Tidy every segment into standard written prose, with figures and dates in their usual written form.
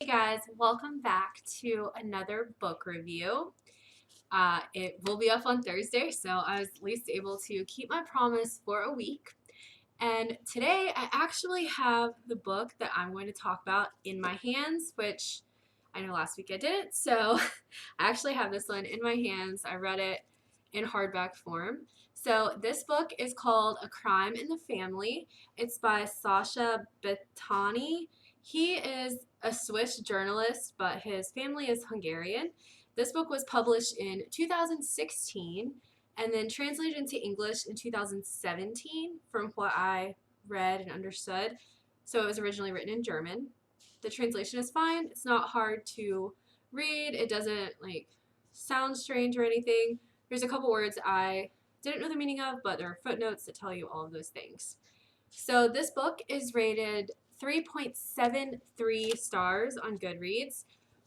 Hey guys, welcome back to another book review. It will be up on Thursday, so I was at least able to keep my promise for a week. And today I actually have the book that I'm going to talk about in my hands, which I know last week I didn't, so I actually have this one in my hands. I read it in hardback form. So this book is called A Crime in the Family. It's by Sacha Batthyany. He is a Swiss journalist, but his family is Hungarian. This book was published in 2016 and then translated into English in 2017 from what I read and understood. So it was originally written in German. The translation is fine. It's not hard to read. It doesn't sound strange or anything. There's a couple words I didn't know the meaning of, but there are footnotes that tell you all of those things. So this book is rated 3.73 stars on Goodreads,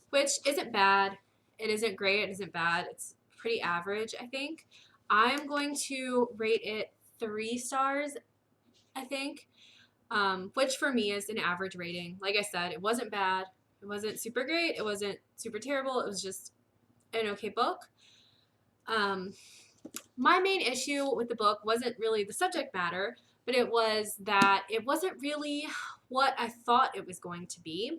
which isn't bad. It isn't great. It isn't bad. It's pretty average, I think. I'm going to rate it 3 stars, I think, which for me is an average rating. Like I said, it wasn't bad. It wasn't super great. It wasn't super terrible. It was just an okay book. My main issue with the book wasn't really the subject matter, but it was that it wasn't really what I thought it was going to be.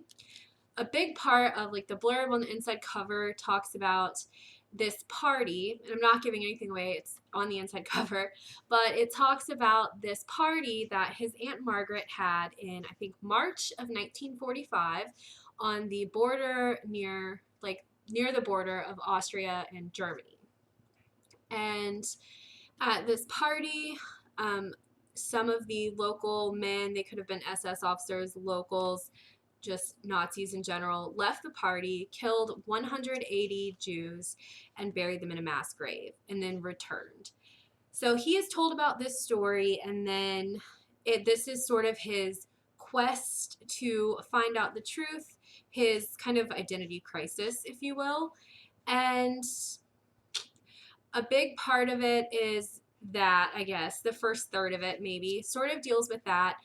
A big part of the blurb on the inside cover talks about this party, and I'm not giving anything away, it's on the inside cover, but it talks about this party that his Aunt Margaret had in, I think, March of 1945 on the border near the border of Austria and Germany. And at this party, some of the local men, they could have been SS officers, locals, just Nazis in general, left the party, killed 180 Jews, and buried them in a mass grave, and then returned. So he is told about this story, and then this is sort of his quest to find out the truth, his kind of identity crisis, if you will. And a big part of it is that, I guess, the first third of it maybe sort of deals with that.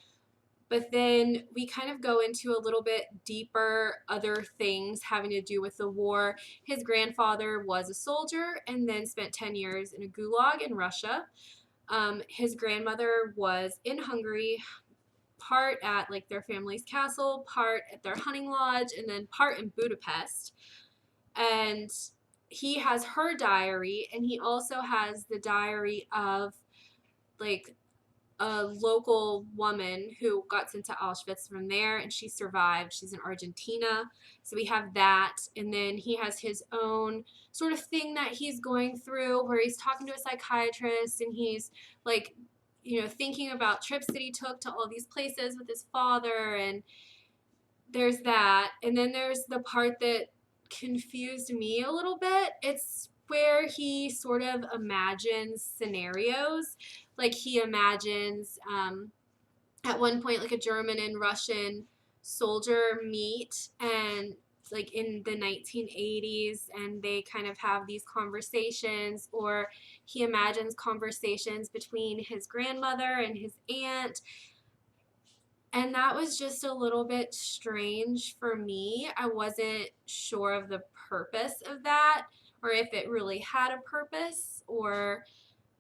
But then we kind of go into a little bit deeper other things having to do with the war. His grandfather was a soldier and then spent 10 years in a gulag in Russia. His grandmother was in Hungary, part at their family's castle, part at their hunting lodge, and then part in Budapest. And he has her diary, and he also has the diary of a local woman who got sent to Auschwitz from there, and she survived. She's in Argentina. So we have that. And then he has his own sort of thing that he's going through where he's talking to a psychiatrist, and he's thinking about trips that he took to all these places with his father. And there's that. And then there's the part that confused me a little bit. It's where he sort of imagines scenarios. He imagines at one point a German and Russian soldier meet, and in the 1980s, and they kind of have these conversations, or he imagines conversations between his grandmother and his aunt. And that was just a little bit strange for me. I wasn't sure of the purpose of that, or if it really had a purpose, or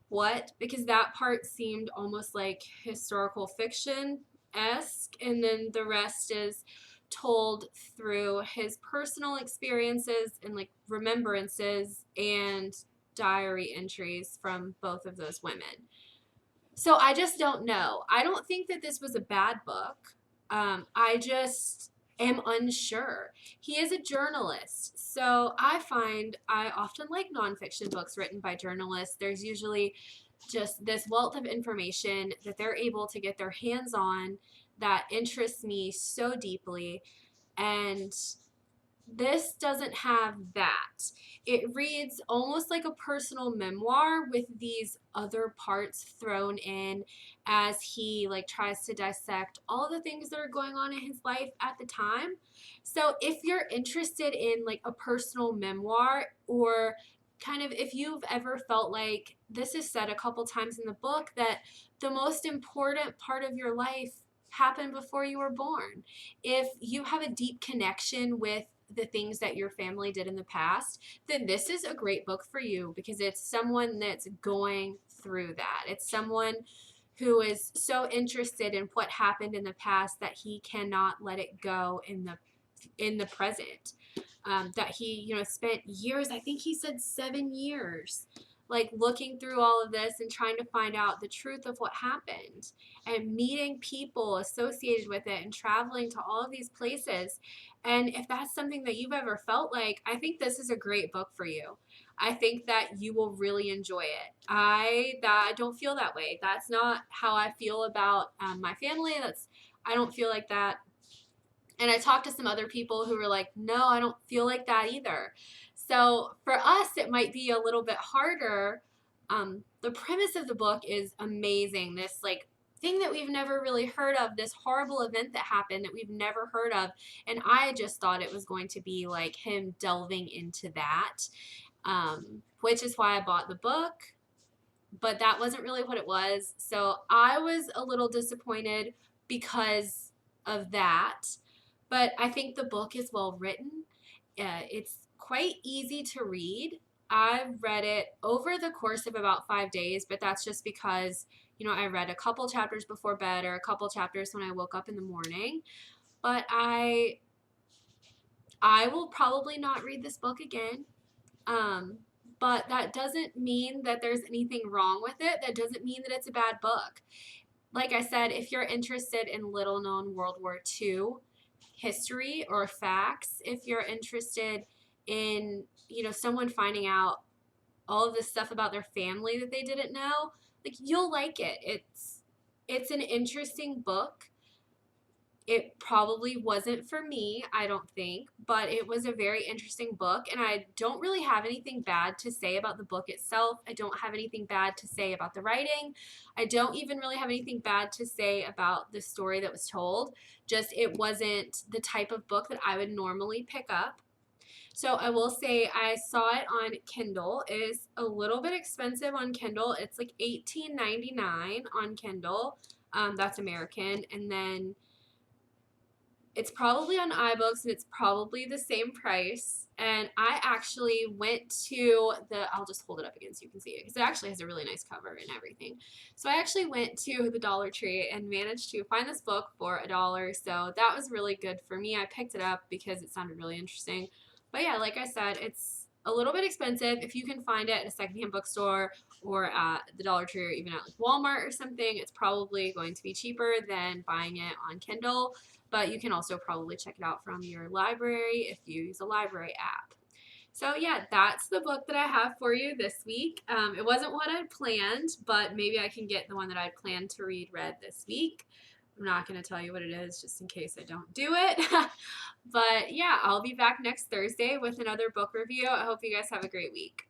what, because that part seemed almost like historical fiction-esque, and then the rest is told through his personal experiences and remembrances and diary entries from both of those women. So I just don't know. I don't think that this was a bad book. I just am unsure. He is a journalist, so I find I often like nonfiction books written by journalists. There's usually just this wealth of information that they're able to get their hands on that interests me so deeply, and this doesn't have that. It reads almost like a personal memoir with these other parts thrown in as he tries to dissect all the things that are going on in his life at the time. So if you're interested in a personal memoir, or kind of if you've ever felt this is said a couple times in the book, that the most important part of your life happened before you were born. If you have a deep connection with the things that your family did in the past, then this is a great book for you because it's someone that's going through that. It's someone who is so interested in what happened in the past that he cannot let it go in the present. That he, spent years, I think he said 7 years, like looking through all of this and trying to find out the truth of what happened and meeting people associated with it and traveling to all of these places. And if that's something that you've ever felt like, I think this is a great book for you. I think that you will really enjoy it. I don't feel that way. That's not how I feel about my family. I don't feel like that. And I talked to some other people who were like, no, I don't feel like that either. So for us, it might be a little bit harder. The premise of the book is amazing. This like thing that we've never really heard of, this horrible event that happened that we've never heard of. And I just thought it was going to be like him delving into that, which is why I bought the book. But that wasn't really what it was. So I was a little disappointed because of that. But I think the book is well written. It's quite easy to read. I've read it over the course of about 5 days, but that's just because, I read a couple chapters before bed or a couple chapters when I woke up in the morning. But I will probably not read this book again. But that doesn't mean that there's anything wrong with it. That doesn't mean that it's a bad book. Like I said, if you're interested in little known World War II history or facts, if you're interested in, someone finding out all of this stuff about their family that they didn't know, like you'll like it. It's an interesting book. It probably wasn't for me, I don't think, but it was a very interesting book, and I don't really have anything bad to say about the book itself. I don't have anything bad to say about the writing. I don't even really have anything bad to say about the story that was told. Just it wasn't the type of book that I would normally pick up. So I will say I saw it on Kindle. It is a little bit expensive on Kindle. It's like $18.99 on Kindle. That's American, and then it's probably on iBooks and it's probably the same price. And I actually went to I'll just hold it up again so you can see it because it actually has a really nice cover and everything. So I actually went to the Dollar Tree and managed to find this book for $1. So that was really good for me. I picked it up because it sounded really interesting. But yeah, like I said, it's a little bit expensive. If you can find it at a secondhand bookstore or at the Dollar Tree or even at like Walmart or something, it's probably going to be cheaper than buying it on Kindle. But you can also probably check it out from your library if you use a library app. So yeah, that's the book that I have for you this week. It wasn't what I'd planned, but maybe I can get the one that I'd planned to read this week. I'm not going to tell you what it is just in case I don't do it. But yeah, I'll be back next Thursday with another book review. I hope you guys have a great week.